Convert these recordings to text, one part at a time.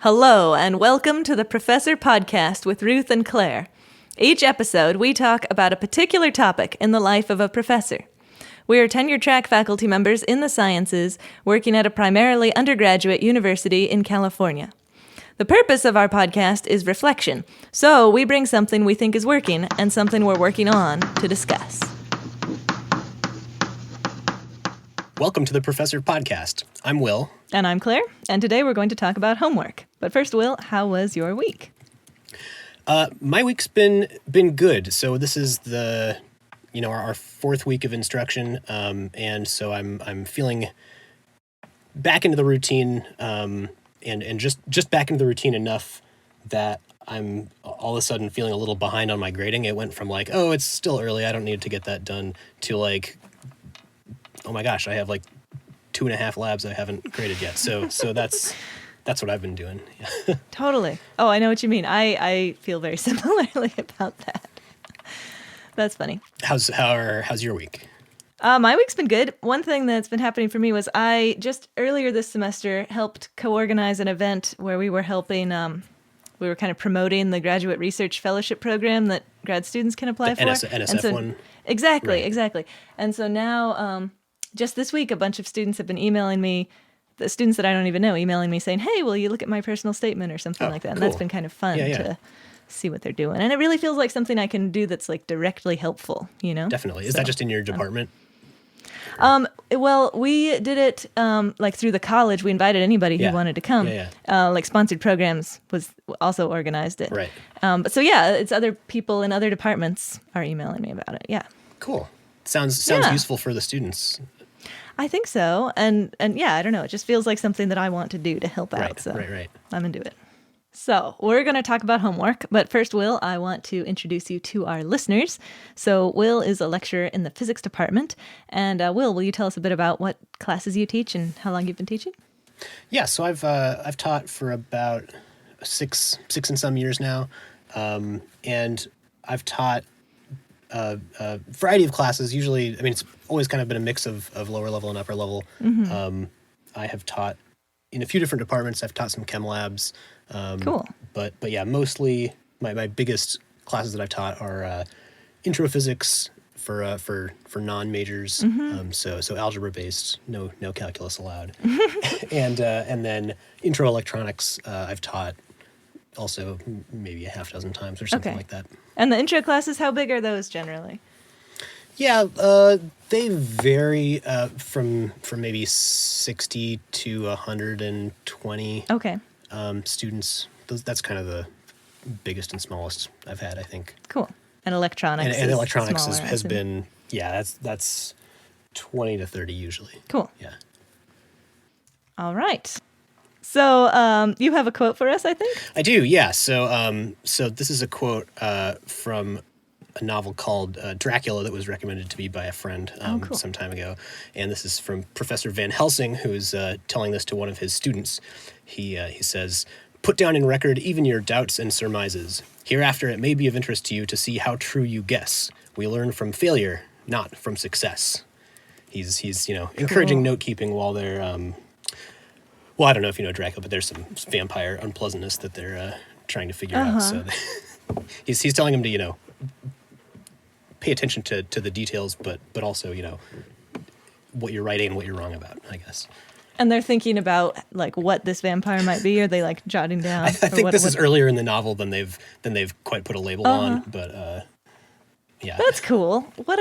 Hello, and welcome to the Professor Podcast with Ruth and Claire. Each episode, we talk about a particular topic in the life of a professor. We are tenure-track faculty members in the sciences, working at a primarily undergraduate university in California. The purpose of our podcast is reflection, so we bring something we think is working and something we're working on to discuss. Welcome to the Professor Podcast. I'm Will. And I'm Claire, and today we're going to talk about homework. But first, Will, how was your week? My week's been good. So this is our fourth week of instruction, and so I'm feeling back into the routine, and just back into the routine enough that I'm all of a sudden feeling a little behind on my grading. It went from like, oh, it's still early, I don't need to get that done, to like, oh my gosh, I have like 2.5 labs I haven't graded yet. So that's what I've been doing. Totally. Oh, I know what you mean. I feel very similarly about that. That's funny. How's your week? My week's been good. One thing that's been happening for me was I just earlier this semester helped co-organize an event where we were helping, we were kind of promoting the graduate research fellowship program that grad students can apply for. NSF one? Exactly, right. Exactly. And so now, just this week, a bunch of students have been emailing me, the students that I don't even know, emailing me saying, hey, will you look at my personal statement or something like that? And cool. That's been kind of fun to see what they're doing. And it really feels like something I can do that's like directly helpful, you know? Definitely. Is that just in your department? Well, we did it like through the college. We invited anybody who wanted to come. Like Sponsored Programs was also organized it. Right. But so yeah, it's other people in other departments are emailing me about it. Yeah. Cool. Sounds useful for the students. I think so. And yeah, I don't know. It just feels like something that I want to do to help out. So Right. I'm into it. So we're going to talk about homework. But first, Will, I want to introduce you to our listeners. So Will is a lecturer in the physics department. And will you tell us a bit about what classes you teach and how long you've been teaching? Yeah, so I've taught for about six and some years now. And I've taught a variety of classes. Usually, I mean, it's always kind of been a mix of lower level and upper level. Mm-hmm. I have taught in a few different departments. I've taught some chem labs. Cool. But yeah, mostly my biggest classes that I've taught are intro physics for non-majors. Mm-hmm. So algebra based, no calculus allowed. and then intro electronics I've taught also maybe a half dozen times or something like that. And the intro classes, how big are those generally? Yeah, they vary from maybe 60 to 120 students. That's kind of the biggest and smallest I've had, I think. Cool. And electronics and electronics has smaller, been, that's 20 to 30 usually. Cool. Yeah. All right. So you have a quote for us, I think? I do, yeah. So this is a quote from a novel called Dracula that was recommended to me by a friend some time ago. And this is from Professor Van Helsing, who's telling this to one of his students. He says, "Put down in record even your doubts and surmises. Hereafter it may be of interest to you to see how true you guess. We learn from failure, not from success." He's encouraging note-keeping while they're... well, I don't know if you know Dracula, but there's some vampire unpleasantness that they're trying to figure out. So he's telling him to, pay attention to the details, but also, what you're right and what you're wrong about, I guess. And they're thinking about like what this vampire might be. Are they like jotting down? I think this is earlier in the novel than they've quite put a label on, but yeah. That's cool. What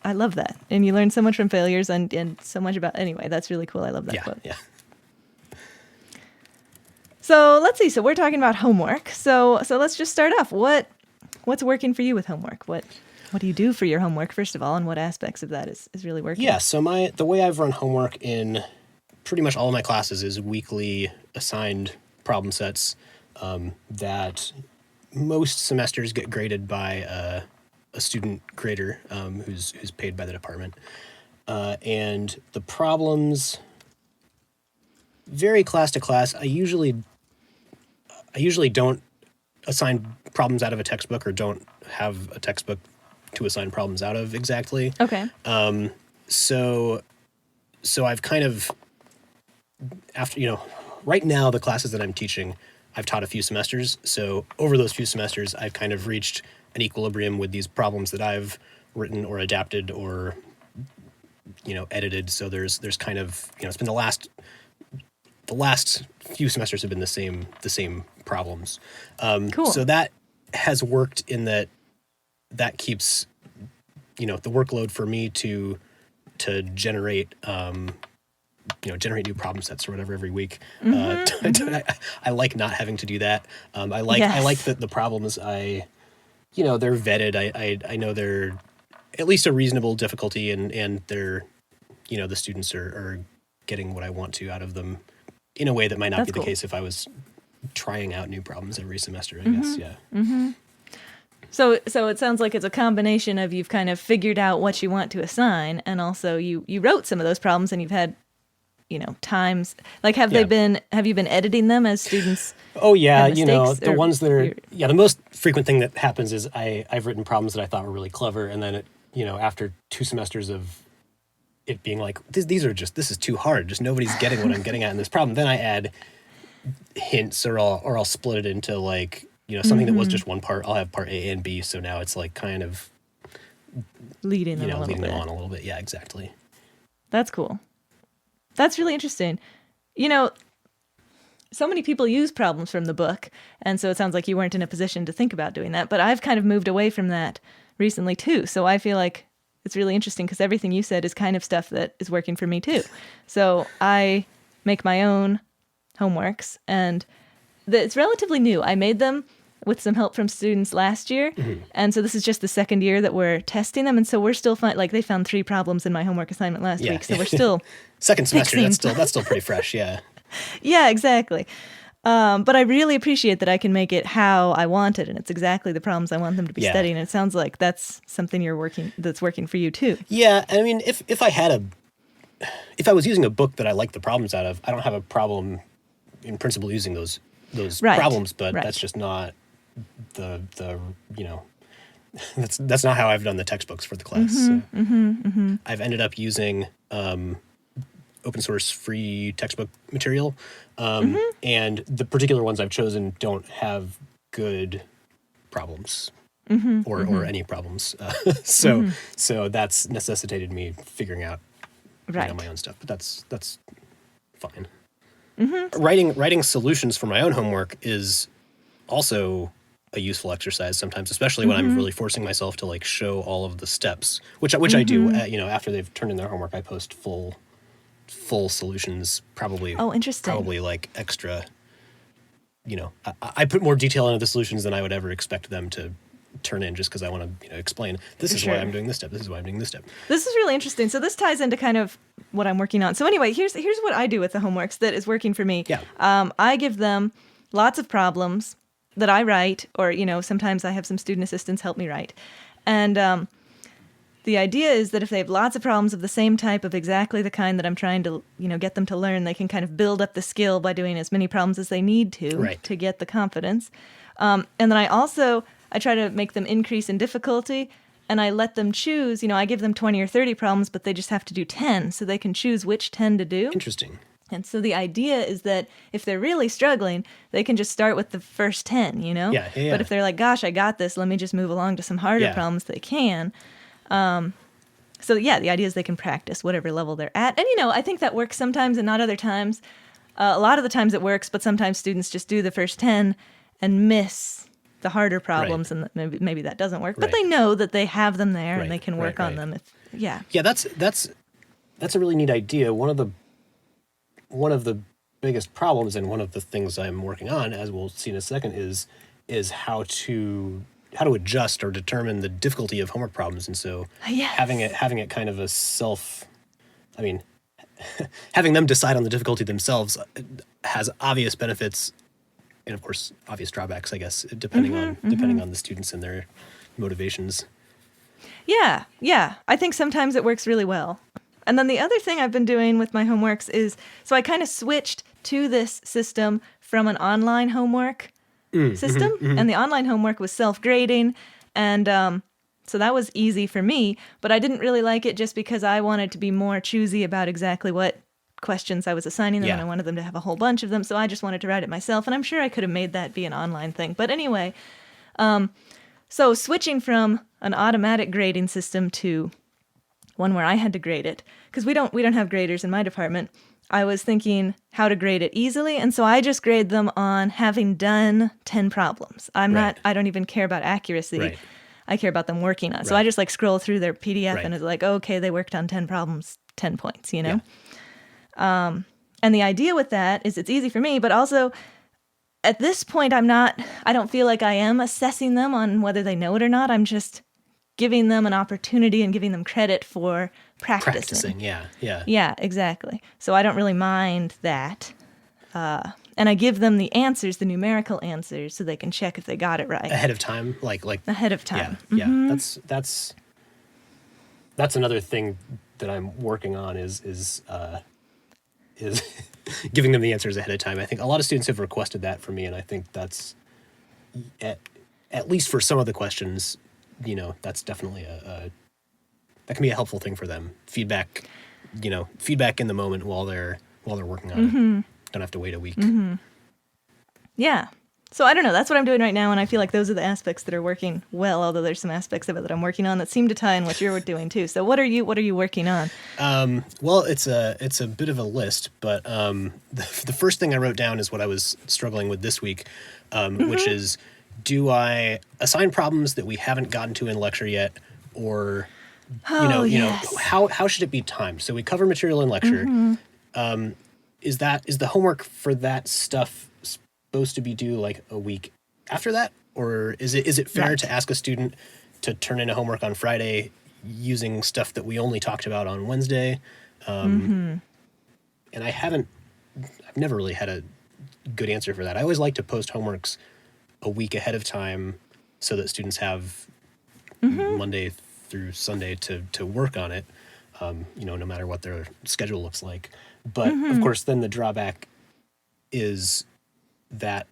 I love that. And you learn so much from failures and so much about anyway, that's really cool. I love that quote. Yeah. So let's see. So we're talking about homework. So let's just start off. What's working for you with homework? What do you do for your homework, first of all, and what aspects of that is really working? Yeah, so the way I've run homework in pretty much all of my classes is weekly assigned problem sets that most semesters get graded by a student grader who's paid by the department. And the problems vary class to class. I usually don't assign problems out of a textbook or don't have a textbook to assign problems out of exactly. Okay. So I've kind of, after, right now, the classes that I'm teaching, I've taught a few semesters. So over those few semesters, I've kind of reached an equilibrium with these problems that I've written or adapted or, edited. So there's kind of, it's been the last few semesters have been the same problems. Cool. So that has worked in that keeps, the workload for me to generate, generate new problem sets or whatever every week. I like not having to do that. I like that the problems they're vetted. I know they're at least a reasonable difficulty and they're, the students are getting what I want to out of them in a way that might not be the case if I was trying out new problems every semester, I guess. Yeah. Mm-hmm. So it sounds like it's a combination of you've kind of figured out what you want to assign, and also you wrote some of those problems, and you've had, times like have you been editing them as students? Oh yeah, the ones that are the most frequent thing that happens is I've written problems that I thought were really clever, and then after 2 semesters of it being like this is too hard, just nobody's getting what I'm getting at in this problem. Then I add hints or I'll split it into like something that was just one part. I'll have part A and B, so now it's like kind of leading them on a little bit. Yeah, exactly. That's cool. That's really interesting. So many people use problems from the book, and so it sounds like you weren't in a position to think about doing that, but I've kind of moved away from that recently too. So I feel like it's really interesting because everything you said is kind of stuff that is working for me too. So I make my own homeworks, and it's relatively new. I made them with some help from students last year, and so this is just the second year that we're testing them, and so we're still they found 3 problems in my homework assignment last week, so we're still second semester. That's still pretty fresh. Yeah. Yeah, exactly. But I really appreciate that I can make it how I want it, and it's exactly the problems I want them to be studying. And it sounds like that's something that's working for you too. Yeah, I mean, if I was using a book that I like the problems out of, I don't have a problem in principle using those problems, but that's just not the that's not how I've done the textbooks for the class. I've ended up using open source free textbook material, and the particular ones I've chosen don't have good problems or any problems. So that's necessitated me figuring out my own stuff, but that's fine. Writing solutions for my own homework is also a useful exercise sometimes, especially when I'm really forcing myself to like show all of the steps, which I do. After they've turned in their homework, I post full solutions, probably. Oh, interesting. Probably like extra. I put more detail into the solutions than I would ever expect them to turn in, just because I want to explain this is why I'm doing this step. This is why I'm doing this step. This is really interesting. So this ties into kind of what I'm working on. So anyway, here's what I do with the homeworks that is working for me. Yeah. I give them lots of problems that I write, or sometimes I have some student assistants help me write, and the idea is that if they have lots of problems of the same type, of exactly the kind that I'm trying to get them to learn, they can kind of build up the skill by doing as many problems as they need to get the confidence. And then I try to make them increase in difficulty, and I let them choose. I give them 20 or 30 problems, but they just have to do 10, so they can choose which 10 to do. Interesting. And so the idea is that if they're really struggling, they can just start with the first 10, Yeah. But if they're like, gosh, I got this, let me just move along to some harder problems, they can. So the idea is they can practice whatever level they're at. And, I think that works sometimes and not other times. A lot of the times it works, but sometimes students just do the first 10 and miss the harder problems, and maybe that doesn't work. But they know that they have them there and they can work on them. Yeah, that's a really neat idea. One of the biggest problems, and one of the things I'm working on, as we'll see in a second, is how to adjust or determine the difficulty of homework problems. And so having it kind of having them decide on the difficulty themselves has obvious benefits and of course obvious drawbacks, I guess, depending on the students and their motivations. Yeah. I think sometimes it works really well. And then the other thing I've been doing with my homeworks is, so I kind of switched to this system from an online homework system, and the online homework was self-grading, and so that was easy for me, but I didn't really like it just because I wanted to be more choosy about exactly what questions I was assigning them, Yeah. and I wanted them to have a whole bunch of them, so I just wanted to write it myself, and I'm sure I could have made that be an online thing. But anyway, so switching from an automatic grading system to one where I had to grade it, because we don't have graders in my department, I was thinking how to grade it easily, and so I just grade them on having done 10 problems. I don't even care about accuracy. Right. I care about them working on. So Right. I just like scroll through their PDF Right. and it's like, okay, they worked on 10 problems, 10 points, you know? Yeah. And the idea with that is it's easy for me, but also at this point, I don't feel like I am assessing them on whether they know it or not. I'm just giving them an opportunity and giving them credit for practicing. Yeah. Yeah, exactly. So I don't really mind that. And I give them the answers, the numerical answers, so they can check if they got it right. Ahead of time, like Ahead of time. Yeah. Mm-hmm. That's another thing that I'm working on is giving them the answers ahead of time. I think a lot of students have requested that for me, and I think that's at least for some of the questions, you know, that's definitely that can be a helpful thing for them. Feedback in the moment while they're working on it. Don't have to wait a week. Mm-hmm. Yeah. So I don't know. That's what I'm doing right now, and I feel like those are the aspects that are working well. Although there's some aspects of it that I'm working on that seem to tie in what you're doing too. So what are you working on? Well, it's a bit of a list, but the first thing I wrote down is what I was struggling with this week, which is, do I assign problems that we haven't gotten to in lecture yet, or how should it be timed? So we cover material in lecture. Is the homework for that stuff supposed to be due like a week after that, or is it fair to ask a student to turn in a homework on Friday using stuff that we only talked about on Wednesday? And I've never really had a good answer for that. I always like to post homeworks a week ahead of time so that students have Monday through Sunday to work on it, no matter what their schedule looks like. But of course, then the drawback is that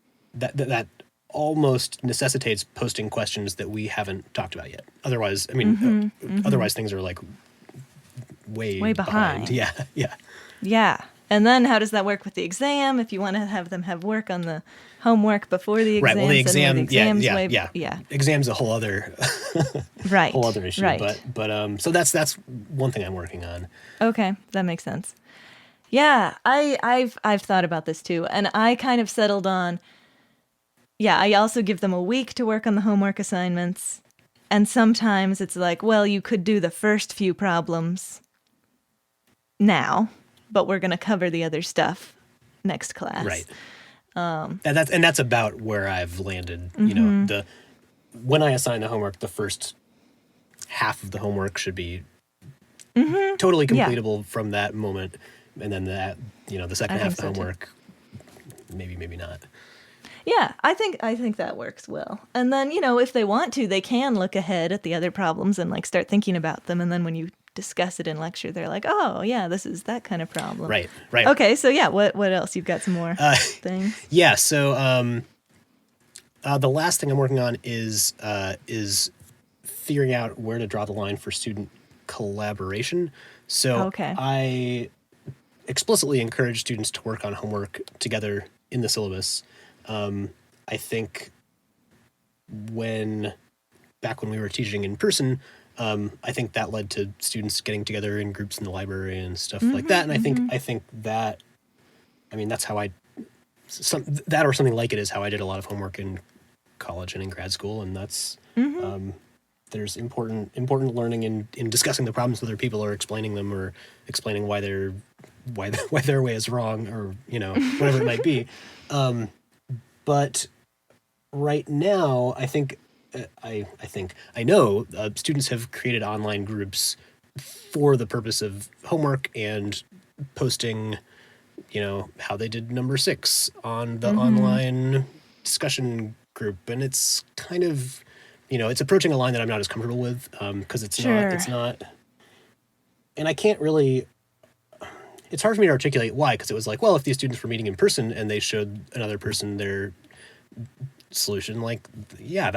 almost necessitates posting questions that we haven't talked about yet. Otherwise, otherwise things are like way behind. Yeah. Yeah. And then how does that work with the exam? If you want to have them have work on the homework before the exam, right? Well, the exam, yeah. Exam's a whole other whole other issue. Right. But so that's one thing I'm working on. Okay, that makes sense. Yeah, I've thought about this too, and I kind of settled on. Yeah, I also give them a week to work on the homework assignments, and sometimes it's like, well, you could do the first few problems now, but we're going to cover the other stuff next class. Right. And that's about where I've landed. When I assign the homework, the first half of the homework should be totally completable from that moment. And then the second half of the homework, maybe not. Yeah, I think that works well. And then, if they want to, they can look ahead at the other problems and like start thinking about them. And then when you discuss it in lecture, they're like, oh yeah, this is that kind of problem. Right. Okay, so yeah, what else? You've got some more things? Yeah, so the last thing I'm working on is figuring out where to draw the line for student collaboration. So I explicitly encourage students to work on homework together in the syllabus. I think back when we were teaching in person, I think that led to students getting together in groups in the library and stuff like that. And I think that, that's how that or something like it is how I did a lot of homework in college and in grad school. And that's, there's important learning in discussing the problems with other people or explaining them or explaining why their way is wrong or, whatever it might be. But right now, I know students have created online groups for the purpose of homework and posting, how they did number 6 on the online discussion group. And it's kind of, it's approaching a line that I'm not as comfortable with because it's not, and I can't really, it's hard for me to articulate why, because it was like, well, if these students were meeting in person and they showed another person their solution, like, yeah,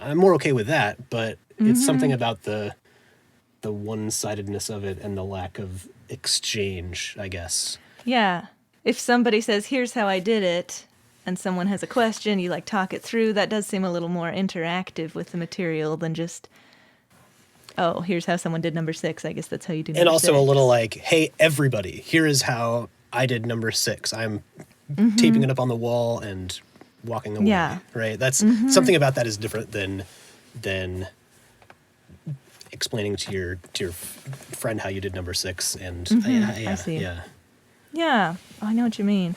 I'm more okay with that, but it's something about the one-sidedness of it and the lack of exchange, I guess. Yeah. If somebody says, here's how I did it, and someone has a question, you like talk it through, that does seem a little more interactive with the material than just, oh, here's how someone did number 6. I guess that's how you do number 6. And also a little like, hey, everybody, here is how I did number 6. I'm taping it up on the wall and walking away. Yeah. Right? That's something about that is different than explaining to your friend how you did number 6. And I see. Yeah. Yeah. Oh, I know what you mean.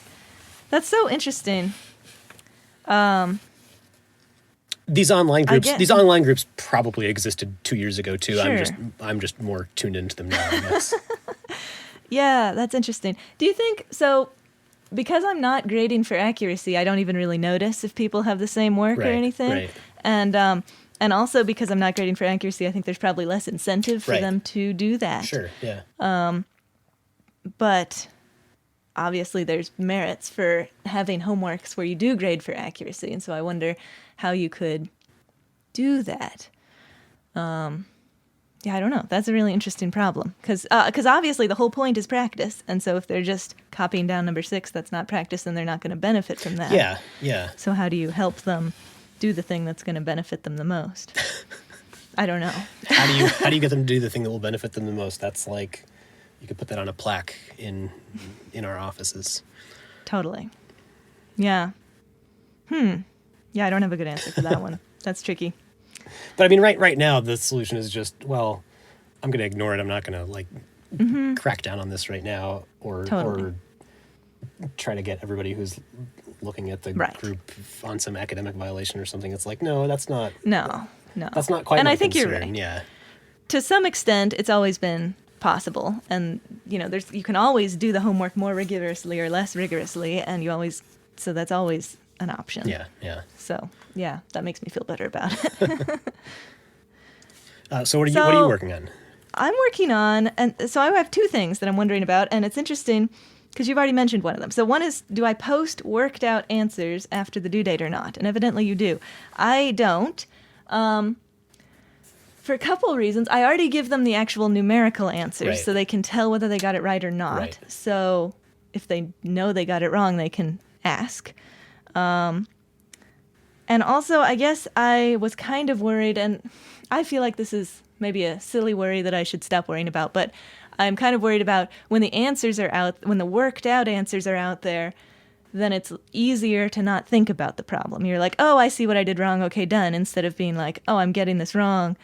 That's so interesting. These online groups probably existed 2 years ago too. Sure. I'm just more tuned into them now, I guess. Yeah, that's interesting. Do you think so? Because I'm not grading for accuracy, I don't even really notice if people have the same work or anything. Right. And also because I'm not grading for accuracy, I think there's probably less incentive for them to do that. Sure. Yeah. But obviously there's merits for having homeworks where you do grade for accuracy, and so I wonder how you could do that. Yeah, I don't know. That's a really interesting problem because obviously the whole point is practice, and so if they're just copying down number 6, that's not practice, and they're not going to benefit from that. Yeah, yeah. So how do you help them do the thing that's going to benefit them the most? I don't know. How do you get them to do the thing that will benefit them the most? That's like, you could put that on a plaque in our offices. Totally. Yeah. Yeah, I don't have a good answer for that one. That's tricky. But I mean, right now, the solution is just, well, I'm going to ignore it. I'm not going to like crack down on this right now, or try to get everybody who's looking at the group on some academic violation or something. It's like, no, that's not. No. That's not quite. And my I think concern. you're right. Yeah. To some extent, it's always been possible, and you can always do the homework more rigorously or less rigorously, and so that's always an option. Yeah. Yeah. So yeah, that makes me feel better about it. So what are you working on? I'm working on, and so I have 2 things that I'm wondering about, and it's interesting because you've already mentioned one of them. So one is, do I post worked out answers after the due date or not? And evidently you do. I don't. For a couple of reasons. I already give them the actual numerical answers so they can tell whether they got it right or not. Right. So if they know they got it wrong, they can ask. And also, I guess I was kind of worried, and I feel like this is maybe a silly worry that I should stop worrying about, but I'm kind of worried about when the worked out answers are out there, then it's easier to not think about the problem. You're like, oh, I see what I did wrong, okay, done, instead of being like, oh, I'm getting this wrong,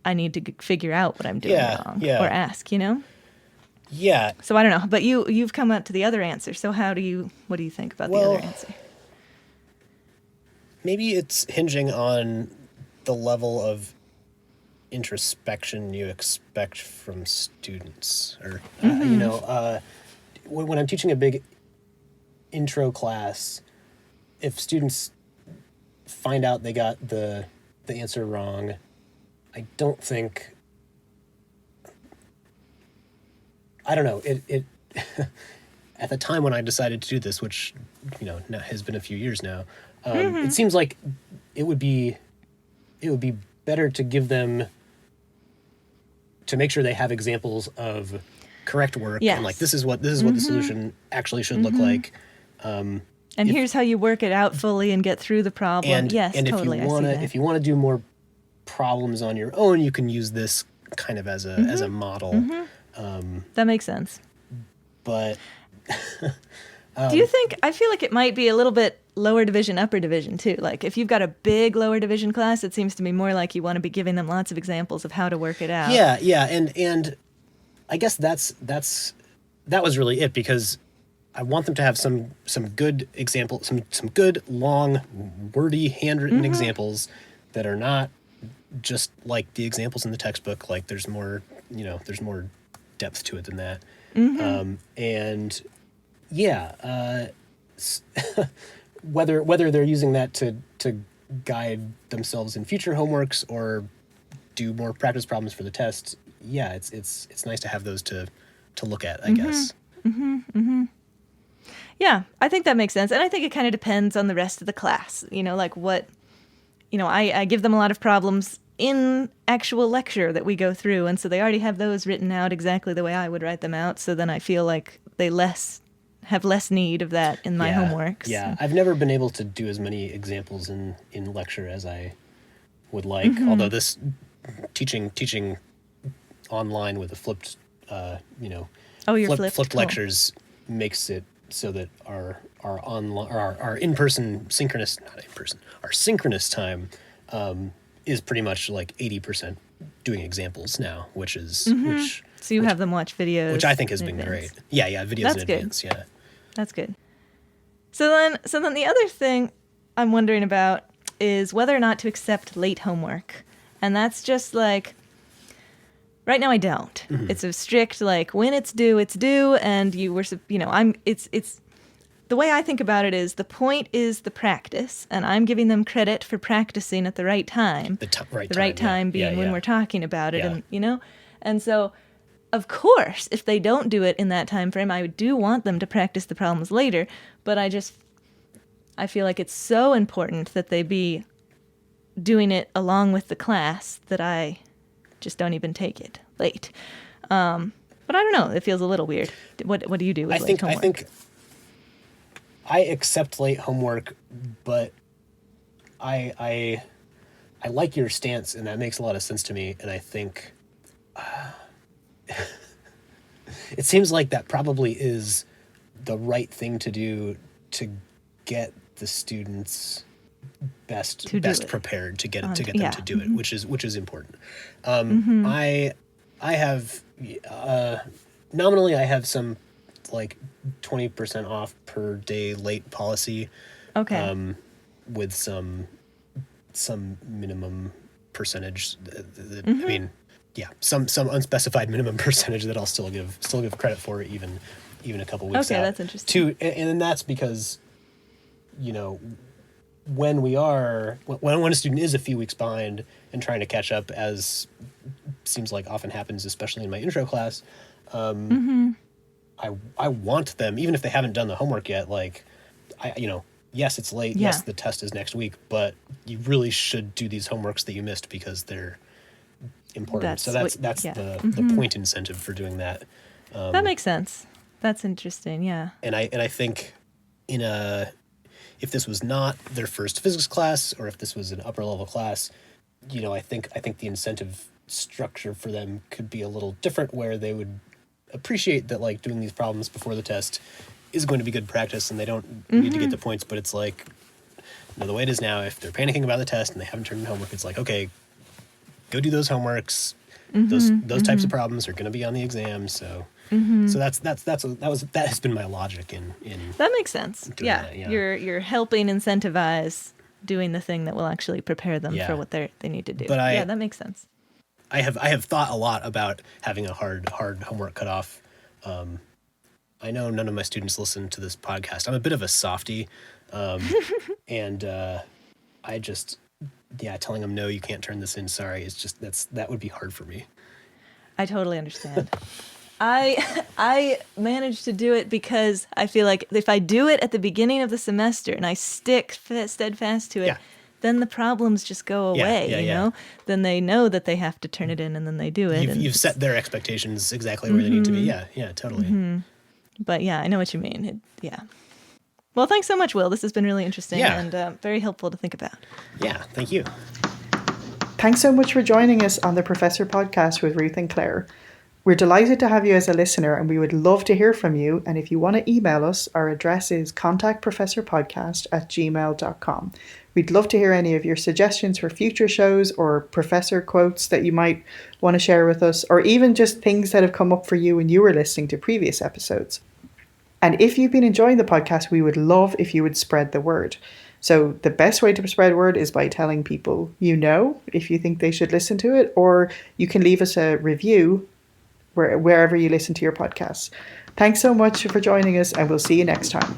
I need to figure out what I'm doing wrong, or ask, Yeah. So I don't know, but you've come up to the other answer, so what do you think about the other answer? Maybe it's hinging on the level of introspection you expect from students, or when I'm teaching a big intro class, if students find out they got the answer wrong, I don't think, I don't know, it at the time when I decided to do this, which now has been a few years now, it seems like it would be better to give them, to make sure they have examples of correct work, and like this is what the solution actually should look like. And here's how you work it out fully and get through the problem. And totally, if you want to do more problems on your own, you can use this kind of as a model. That makes sense. But do you think, I feel like it might be a little bit lower division, upper division too. Like if you've got a big lower division class, it seems to me more like you want to be giving them lots of examples of how to work it out. Yeah. And I guess that was really it, because I want them to have some good examples, some good long wordy handwritten examples that are not just like the examples in the textbook. Like there's more depth to it than that. And whether they're using that to guide themselves in future homeworks or do more practice problems for the tests, it's nice to have those to look at, I guess. Yeah, I think that makes sense. And I think it kind of depends on the rest of the class. Like what, I give them a lot of problems in actual lecture that we go through. And so they already have those written out exactly the way I would write them out. So then I feel like they have less need of that in my homeworks. Yeah, I've never been able to do as many examples in lecture as I would like. Although this teaching online with a flipped, flipped lectures makes it so that our online our in-person our synchronous time is pretty much like 80% doing examples now, which is so you have them watch videos, which I think has been great. Yeah, videos That's in advance. Good. Yeah, that's good. So then the other thing I'm wondering about is whether or not to accept late homework, and that's just like right now I don't. It's a strict like when it's due, and it's the way I think about it is the point is the practice, and I'm giving them credit for practicing at the right time. The right time being when we're talking about it, Yeah. and so, of course, if they don't do it in that time frame, I do want them to practice the problems later, but I feel like it's so important that they be doing it along with the class that I just don't even take it late. But I don't know, it feels a little weird. What do you do with late homework? I think I accept late homework, but I like your stance, and that makes a lot of sense to me. And I think it seems like that probably is the right thing to do to get the students best prepared to get them to do it, which is important. I have nominally I have some like 20% off per day late policy. Okay. With some minimum percentage. I mean, some unspecified minimum percentage that I'll still give credit for even a couple weeks out. Okay, that's interesting. And that's because, when a student is a few weeks behind and trying to catch up, as seems like often happens, especially in my intro class, I want them, even if they haven't done the homework yet, like, yes, it's late. Yeah. Yes, the test is next week, but you really should do these homeworks that you missed because they're important. That's the point incentive for doing that. That makes sense. That's interesting. Yeah. And I think if this was not their first physics class, or if this was an upper level class, I think the incentive structure for them could be a little different, where they would appreciate that like doing these problems before the test is going to be good practice, and they don't need to get the points. But it's like, the way it is now, if they're panicking about the test and they haven't turned in homework, it's like, okay, go do those homeworks. Those types of problems are going to be on the exam. So that has been my logic in that makes sense. Yeah. That, yeah, you're helping incentivize doing the thing that will actually prepare them for what they need to do. But that makes sense. I have thought a lot about having a hard homework cutoff. I know none of my students listen to this podcast. I'm a bit of a softie, and I just telling them no, you can't turn this in. Sorry, it's just that would be hard for me. I totally understand. I managed to do it because I feel like if I do it at the beginning of the semester and I stick steadfast to it, then the problems just go away, you know? Then they know that they have to turn it in, and then they do it. You've set their expectations exactly where they need to be. Yeah, totally. But yeah, I know what you mean. Well, thanks so much, Will. This has been really interesting and very helpful to think about. Yeah, thank you. Thanks so much for joining us on the Professor Podcast with Ruth and Claire. We're delighted to have you as a listener, and we would love to hear from you. And if you want to email us, our address is contactprofessorpodcast@gmail.com. We'd love to hear any of your suggestions for future shows, or professor quotes that you might want to share with us, or even just things that have come up for you when you were listening to previous episodes. And if you've been enjoying the podcast, we would love if you would spread the word. So the best way to spread word is by telling people if you think they should listen to it, or you can leave us a review wherever you listen to your podcasts. Thanks so much for joining us, and we'll see you next time.